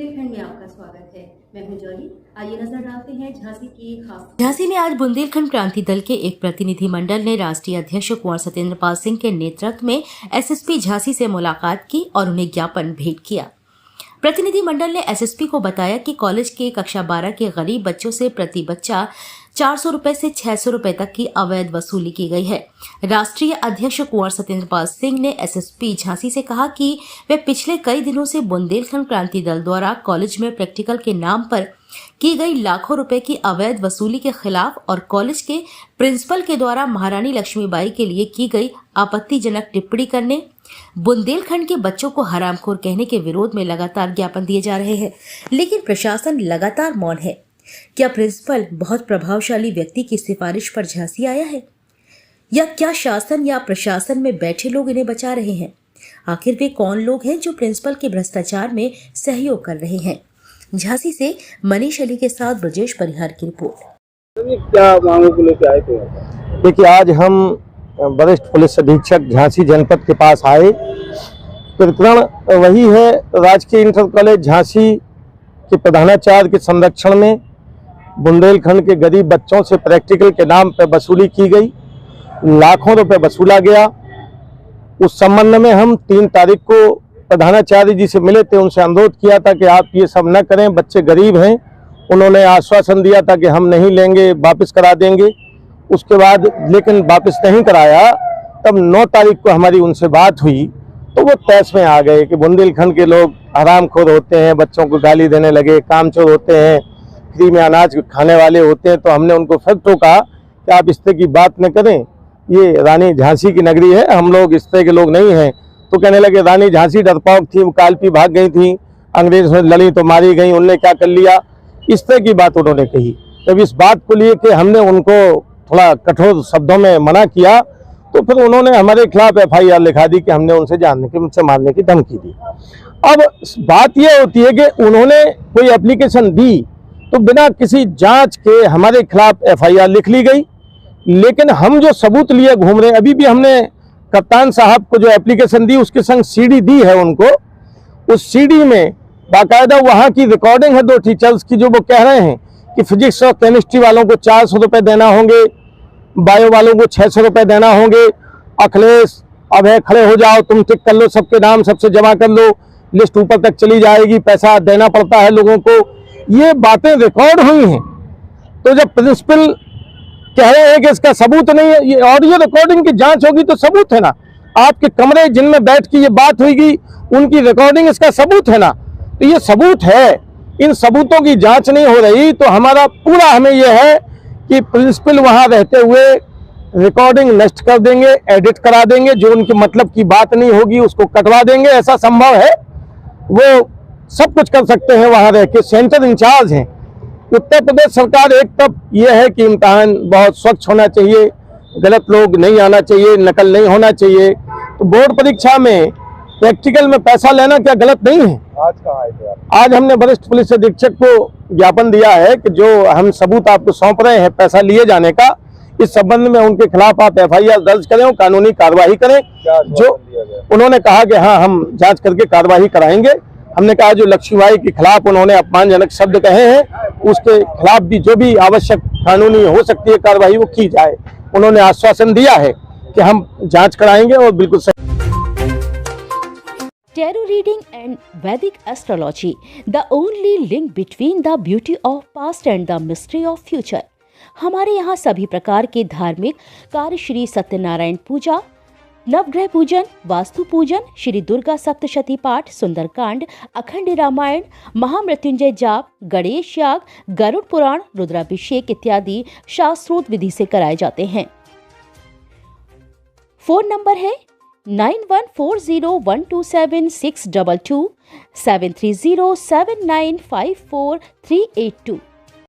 बुंदेलखंड में आपका स्वागत है। मैं हूं जॉली। आइए नजर डालते हैं झांसी की खास। झांसी में आज बुंदेलखंड क्रांति दल के एक प्रतिनिधि मंडल ने राष्ट्रीय अध्यक्ष कुंवर सत्येंद्र पाल सिंह के नेतृत्व में एसएसपी झांसी से मुलाकात की और उन्हें ज्ञापन भेंट किया। प्रतिनिधि मंडल ने एसएसपी को बताया कि कॉलेज के कक्षा 12 के गरीब बच्चों से प्रति बच्चा 400 रुपए से 600 रुपए तक की अवैध वसूली की गई है। राष्ट्रीय अध्यक्ष कुंवर सत्येंद्र पाल सिंह ने एसएसपी झांसी से कहा कि वे पिछले कई दिनों से बुंदेलखंड क्रांति दल द्वारा कॉलेज में प्रैक्टिकल के नाम पर की गई लाखों रुपए की अवैध वसूली के खिलाफ और कॉलेज के प्रिंसिपल के द्वारा महारानी लक्ष्मीबाई के लिए की गई आपत्तिजनक टिप्पणी करने, बुंदेलखंड के बच्चों को हरामखोर कहने के विरोध में लगातार ज्ञापन दिए जा रहे हैं, लेकिन प्रशासन लगातार मौन है। क्या प्रिंसिपल बहुत प्रभावशाली व्यक्ति की सिफारिश पर झांसी आया है, या क्या शासन या प्रशासन में बैठे लोग इन्हें बचा रहे हैं? आखिर वे कौन लोग हैं जो प्रिंसिपल के भ्रष्टाचार में सहयोग कर रहे हैं? झांसी से मनीष अली के साथ ब्रजेश परिहार की रिपोर्ट। क्या मांगों को लेकर आए थे? देखिए, आज हम वरिष्ठ पुलिस अधीक्षक झांसी जनपद के पास आए। प्रकरण वही है, राजकीय इंटर कॉलेज झांसी के प्रधानाचार्य के संरक्षण में बुंदेलखंड के गरीब बच्चों से प्रैक्टिकल के नाम पर वसूली की गई, लाखों रुपए वसूला गया। उस संबंध में हम 3 तारीख को प्रधानाचार्य जी से मिले थे, उनसे अनुरोध किया था कि आप ये सब न करें, बच्चे गरीब हैं। उन्होंने आश्वासन दिया था कि हम नहीं लेंगे, वापस करा देंगे। उसके बाद लेकिन वापस नहीं कराया। तब 9 तारीख को हमारी उनसे बात हुई तो वो तैस में आ गए कि बुंदेलखंड के लोग हरामखोर होते हैं, बच्चों को गाली देने लगे, कामचोर होते हैं, फ्री में अनाज खाने वाले होते हैं। तो हमने उनको फिर टोका कि आप इस तरह की बात न करें, ये रानी झांसी की नगरी है, हम लोग इस तरह के लोग नहीं हैं। तो कहने लगे रानी झांसी डरपोक थी, वो कालपी भाग गई थी, अंग्रेज से लड़ी तो मारी गई, उनने क्या कर लिया, इस तरह की बात उन्होंने कही। जब इस बात को लिए कि हमने उनको थोड़ा कठोर शब्दों में मना किया तो फिर उन्होंने हमारे खिलाफ एफआईआर लिखा दी कि हमने उनसे मारने की धमकी दी। अब बात यह होती है कि उन्होंने कोई एप्लीकेशन दी तो बिना किसी जांच के हमारे खिलाफ एफआईआर लिख ली गई, लेकिन हम जो सबूत लिए घूम रहे हैं, अभी भी हमने कप्तान साहब को जो एप्लीकेशन दी उसके संग सीडी दी है उनको। उस सीडी में बाकायदा वहाँ की रिकॉर्डिंग है 2 टीचर्स की, जो वो कह रहे हैं कि फिजिक्स और केमिस्ट्री वालों को 400 रुपये देना होंगे, बायो वालों को 600 रुपये देना होंगे। अखिलेश अभय खड़े हो जाओ, तुम टिक कर लो, सबके नाम सबसे जमा कर लो, लिस्ट ऊपर तक चली जाएगी, पैसा देना पड़ता है लोगों को। ये बातें रिकॉर्ड हुई हैं। तो जब प्रिंसिपल कह रहे हैं कि इसका सबूत नहीं है, ये ऑडियो रिकॉर्डिंग की जांच होगी तो सबूत है ना। आपके कमरे जिनमें बैठ के ये बात हुई उनकी रिकॉर्डिंग इसका सबूत है ना। तो ये सबूत है, इन सबूतों की जांच नहीं हो रही। तो हमारा पूरा हमें यह है कि प्रिंसिपल वहां रहते हुए रिकॉर्डिंग नष्ट कर देंगे, एडिट करा देंगे, जो उनके मतलब की बात नहीं होगी उसको कटवा देंगे। ऐसा संभव है, वो सब कुछ कर सकते हैं वहां रह के, सेंटर इंचार्ज हैं। उत्तर प्रदेश सरकार एक तरफ यह है कि इम्तिहान बहुत स्वच्छ होना चाहिए, गलत लोग नहीं आना चाहिए, नकल नहीं होना चाहिए। तो बोर्ड परीक्षा में प्रैक्टिकल में पैसा लेना क्या गलत नहीं है? आज कहाँ आए थे आप? आज हमने वरिष्ठ पुलिस अधीक्षक को ज्ञापन दिया है कि जो हम सबूत आपको सौंप रहे हैं पैसा लिए जाने का, इस संबंध में उनके खिलाफ आप एफआईआर दर्ज करें और कानूनी कार्रवाई करें। जो उन्होंने कहा कि हाँ, हम जांच करके कार्रवाई कराएंगे। हमने कहा जो लक्ष्मीबाई के खिलाफ उन्होंने अपमानजनक शब्द कहे हैं उसके खिलाफ भी जो भी आवश्यक कानूनी हो सकती है कार्रवाई वो की जाए। उन्होंने आश्वासन दिया है कि हम जांच कराएंगे और बिल्कुल सही। Tarot reading and Vedic astrology, the only link between the beauty of past and the mystery of future। हमारे यहाँ सभी प्रकार के धार्मिक कार्य, श्री सत्यनारायण पूजा, नवग्रह पूजन, वास्तु पूजन, श्री दुर्गा सप्तशती पाठ, सुंदरकांड, अखंड रामायण, महामृत्युंजय जाप, गणेश याग, गरुड़ पुराण, रुद्राभिषेक इत्यादि शास्त्रोक्त विधि से कराए जाते हैं। फोन नंबर है 9140127622 7307954 382।